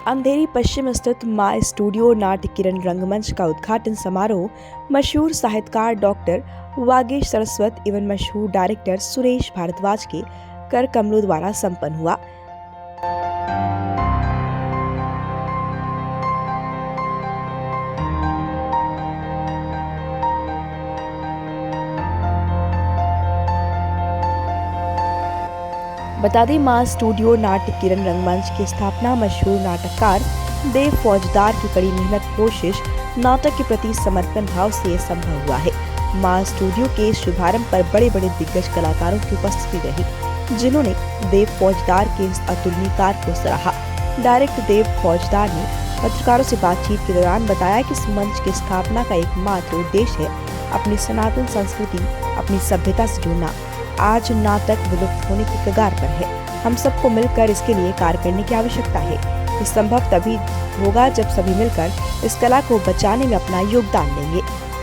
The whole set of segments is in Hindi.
अंधेरी पश्चिम स्थित माँ स्टूडियो नाट्य किरण रंगमंच का उद्घाटन समारोह मशहूर साहित्यकार डॉक्टर वागीश सरस्वत एवं मशहूर डायरेक्टर सुरेश भारद्वाज के कर कमलों द्वारा संपन्न हुआ। बता दें, माँ स्टूडियो नाट्य किरण रंगमंच की स्थापना मशहूर नाटककार देव फौजदार की कड़ी मेहनत, कोशिश, नाटक के प्रति समर्पण भाव से संभव हुआ है। माँ स्टूडियो के शुभारंभ पर बड़े बड़े दिग्गज कलाकारों की उपस्थिति रही, जिन्होंने देव फौजदार के इस अतुलनीय कार्य को सराहा। डायरेक्टर देव फौजदार ने पत्रकारों से बातचीत के दौरान बताया कि इस मंच की स्थापना का एकमात्र उद्देश्य है अपनी सनातन संस्कृति, अपनी सभ्यता से जुड़ना। आज नाटक विलुप्त होने की कगार पर है। हम सबको मिलकर इसके लिए कार्य करने की आवश्यकता है। ये संभव तभी होगा जब सभी मिलकर इस कला को बचाने में अपना योगदान देंगे।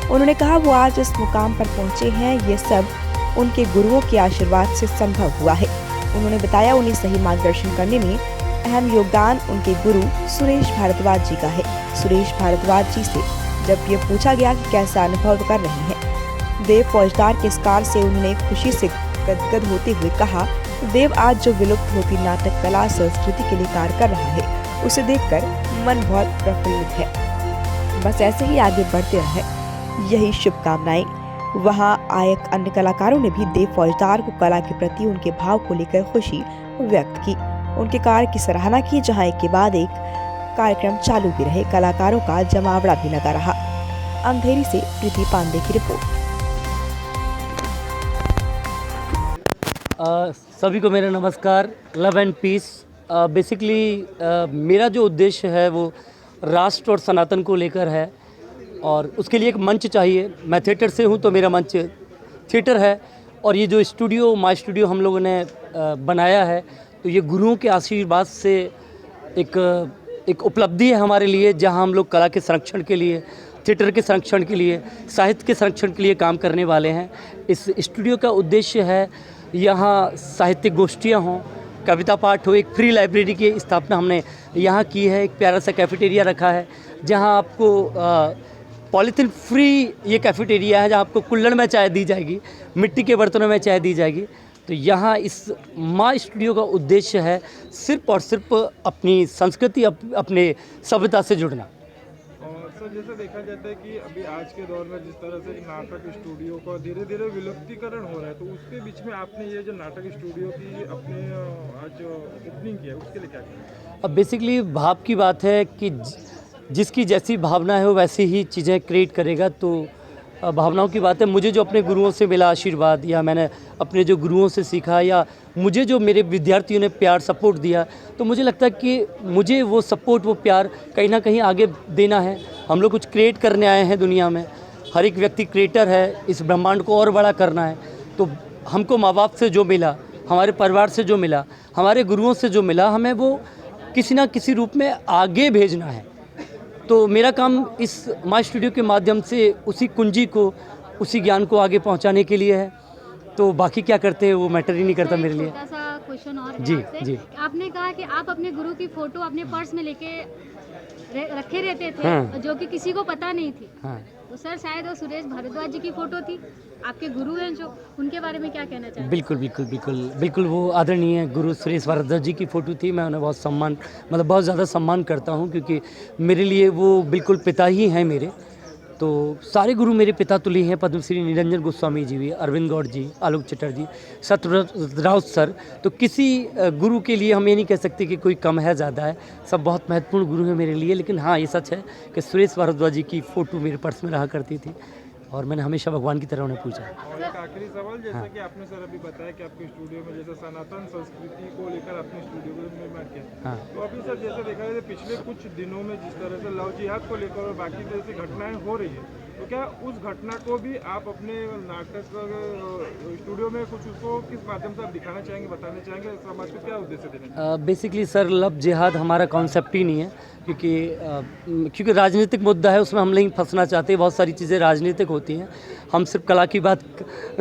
उन्होंने कहा, वो आज इस मुकाम पर पहुंचे हैं, ये सब उनके गुरुओं के आशीर्वाद से संभव हुआ है। उन्होंने बताया, उन्हें सही मार्गदर्शन करने में अहम योगदान उनके गुरु सुरेश भारद्वाज जी का है। सुरेश भारद्वाज जी से जब ये पूछा गया कि कैसा अनुभव कर रहे हैं देव फौजदार के इस कार्य से, उन्होंने खुशी से गदगद होते हुए कहा, देव आज जो विलुप्त होती नाटक कला संस्कृति के लिए कार्य कर रहा है, उसे देखकर मन बहुत प्रफुल्लित है। बस ऐसे ही आगे बढ़ते रहे, यही शुभकामनाएं। वहां आए अन्य कलाकारों ने भी देव फौजदार को कला के प्रति उनके भाव को लेकर खुशी व्यक्त की, उनके कार्य की सराहना की। जहां एक के बाद एक कार्यक्रम चालू भी रहे, कलाकारों का जमावड़ा भी लगा रहा। अंधेरी से प्रीति पांडे की रिपोर्ट। सभी को मेरा नमस्कार, लव एंड पीस। बेसिकली मेरा जो उद्देश्य है वो राष्ट्र और सनातन को लेकर है, और उसके लिए एक मंच चाहिए। मैं थिएटर से हूँ, तो मेरा मंच थिएटर है, और ये जो स्टूडियो माय स्टूडियो हम लोगों ने बनाया है, तो ये गुरुओं के आशीर्वाद से एक उपलब्धि है हमारे लिए, जहाँ हम लोग कला के संरक्षण के लिए, थिएटर के संरक्षण के लिए, साहित्य के संरक्षण के लिए काम करने वाले हैं। इस स्टूडियो का उद्देश्य है यहाँ साहित्यिक गोष्ठियाँ हों, कविता पाठ हो, एक फ्री लाइब्रेरी की स्थापना हमने यहाँ की है। एक प्यारा सा कैफेटेरिया रखा है, जहाँ आपको पॉलीथीन फ्री ये कैफेटेरिया है, जहाँ आपको कुल्हड़ में चाय दी जाएगी, मिट्टी के बर्तनों में चाय दी जाएगी। तो यहाँ इस माँ स्टूडियो का उद्देश्य है सिर्फ और सिर्फ अपनी संस्कृति, अपने सभ्यता से जुड़ना। सर, जैसा देखा जाता है कि अभी आज के दौर में जिस तरह से नाटक स्टूडियो का धीरे धीरे विलुप्तीकरण हो रहा है, तो उसके बीच में आपने ये जो नाटक स्टूडियो की अपने आज ओपनिंग किया है, उसके लिए क्या किया? अब बेसिकली भाव की बात है कि जिसकी जैसी भावना है वो वैसी ही चीज़ें क्रिएट करेगा। तो भावनाओं की बात है। मुझे जो अपने गुरुओं से मिला आशीर्वाद, या मैंने अपने जो गुरुओं से सीखा, या मुझे जो मेरे विद्यार्थियों ने प्यार सपोर्ट दिया, तो मुझे लगता है कि मुझे वो सपोर्ट, वो प्यार कहीं ना कहीं आगे देना है। हम लोग कुछ क्रिएट करने आए हैं दुनिया में, हर एक व्यक्ति क्रिएटर है, इस ब्रह्मांड को और बड़ा करना है। तो हमको माँ बाप से जो मिला, हमारे परिवार से जो मिला, हमारे गुरुओं से जो मिला, हमें वो किसी ना किसी रूप में आगे भेजना है। तो मेरा काम इस माय स्टूडियो के माध्यम से उसी कुंजी को, उसी ज्ञान को आगे पहुंचाने के लिए है। तो बाकी क्या करते हैं वो मैटर ही नहीं करता मेरे लिए। छोटा सा क्वेश्चन और जी आपसे। जी। आपने कहा कि आप अपने गुरु की फोटो अपने पर्स में लेके रखे रहते थे, हाँ। जो कि किसी को पता नहीं थी। हाँ, तो सर, शायद वो सुरेश भारद्वाज जी की फोटो थी, आपके गुरु हैं जो, उनके बारे में क्या कहना चाहेंगे? बिल्कुल बिल्कुल बिल्कुल बिल्कुल, वो आदरणीय गुरु सुरेश भारद्वाज जी की फ़ोटो थी। मैं उन्हें बहुत सम्मान, मतलब बहुत ज़्यादा सम्मान करता हूँ, क्योंकि मेरे लिए वो बिल्कुल पिता ही हैं मेरे। तो सारे गुरु मेरे पिता तुल्य हैं। पद्मश्री निरंजन गोस्वामी जी भी, अरविंद गौड़ जी, आलोक चटर्जी, सत्यव्रत राउत सर। तो किसी गुरु के लिए हम ये नहीं कह सकते कि कोई कम है, ज़्यादा है, सब बहुत महत्वपूर्ण गुरु हैं मेरे लिए। लेकिन हाँ, ये सच है कि सुरेश भारद्वाज जी की फ़ोटो मेरे पर्स में रहा करती थी, और मैंने हमेशा भगवान की तरह उन्हें पूछा। और एक आखिरी सवाल, जैसा कि आपने सर अभी बताया कि आपके स्टूडियो में जैसे सनातन संस्कृति को लेकर अपने स्टूडियो में निर्माण किया, तो अभी सर जैसे देखा जाए पिछले कुछ दिनों में जिस तरह से लव जिहाद को लेकर और बाकी जैसी घटनाएं हो रही है, तो क्या उस घटना को भी आप अपने नाटक स्टूडियो में कुछ उसको किस माध्यम से आप दिखाना चाहेंगे, बताना चाहेंगे, समाज को क्या उद्देश्य देना? बेसिकली सर लव जिहाद हमारा कॉन्सेप्ट ही नहीं है, क्योंकि राजनीतिक मुद्दा है, उसमें हम नहीं फंसना चाहते। बहुत सारी चीज़ें राजनीतिक होती हैं, हम सिर्फ कला की बात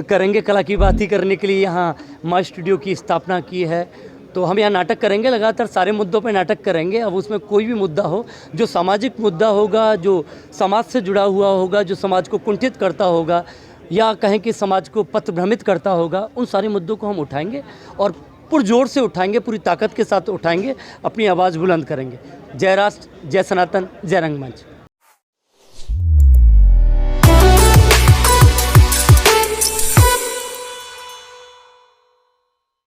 करेंगे। कला की बात ही करने के लिए यहाँ माँ स्टूडियो की स्थापना की है। तो हम यहाँ नाटक करेंगे, लगातार सारे मुद्दों पे नाटक करेंगे। अब उसमें कोई भी मुद्दा हो, जो सामाजिक मुद्दा होगा, जो समाज से जुड़ा हुआ होगा, जो समाज को कुंठित करता होगा, या कहें कि समाज को पथभ्रमित करता होगा, उन सारे मुद्दों को हम उठाएंगे और पुरजोर से उठाएंगे, पूरी ताकत के साथ उठाएंगे, अपनी आवाज़ बुलंद करेंगे। जय राष्ट्र, जय सनातन, जय रंगमंच।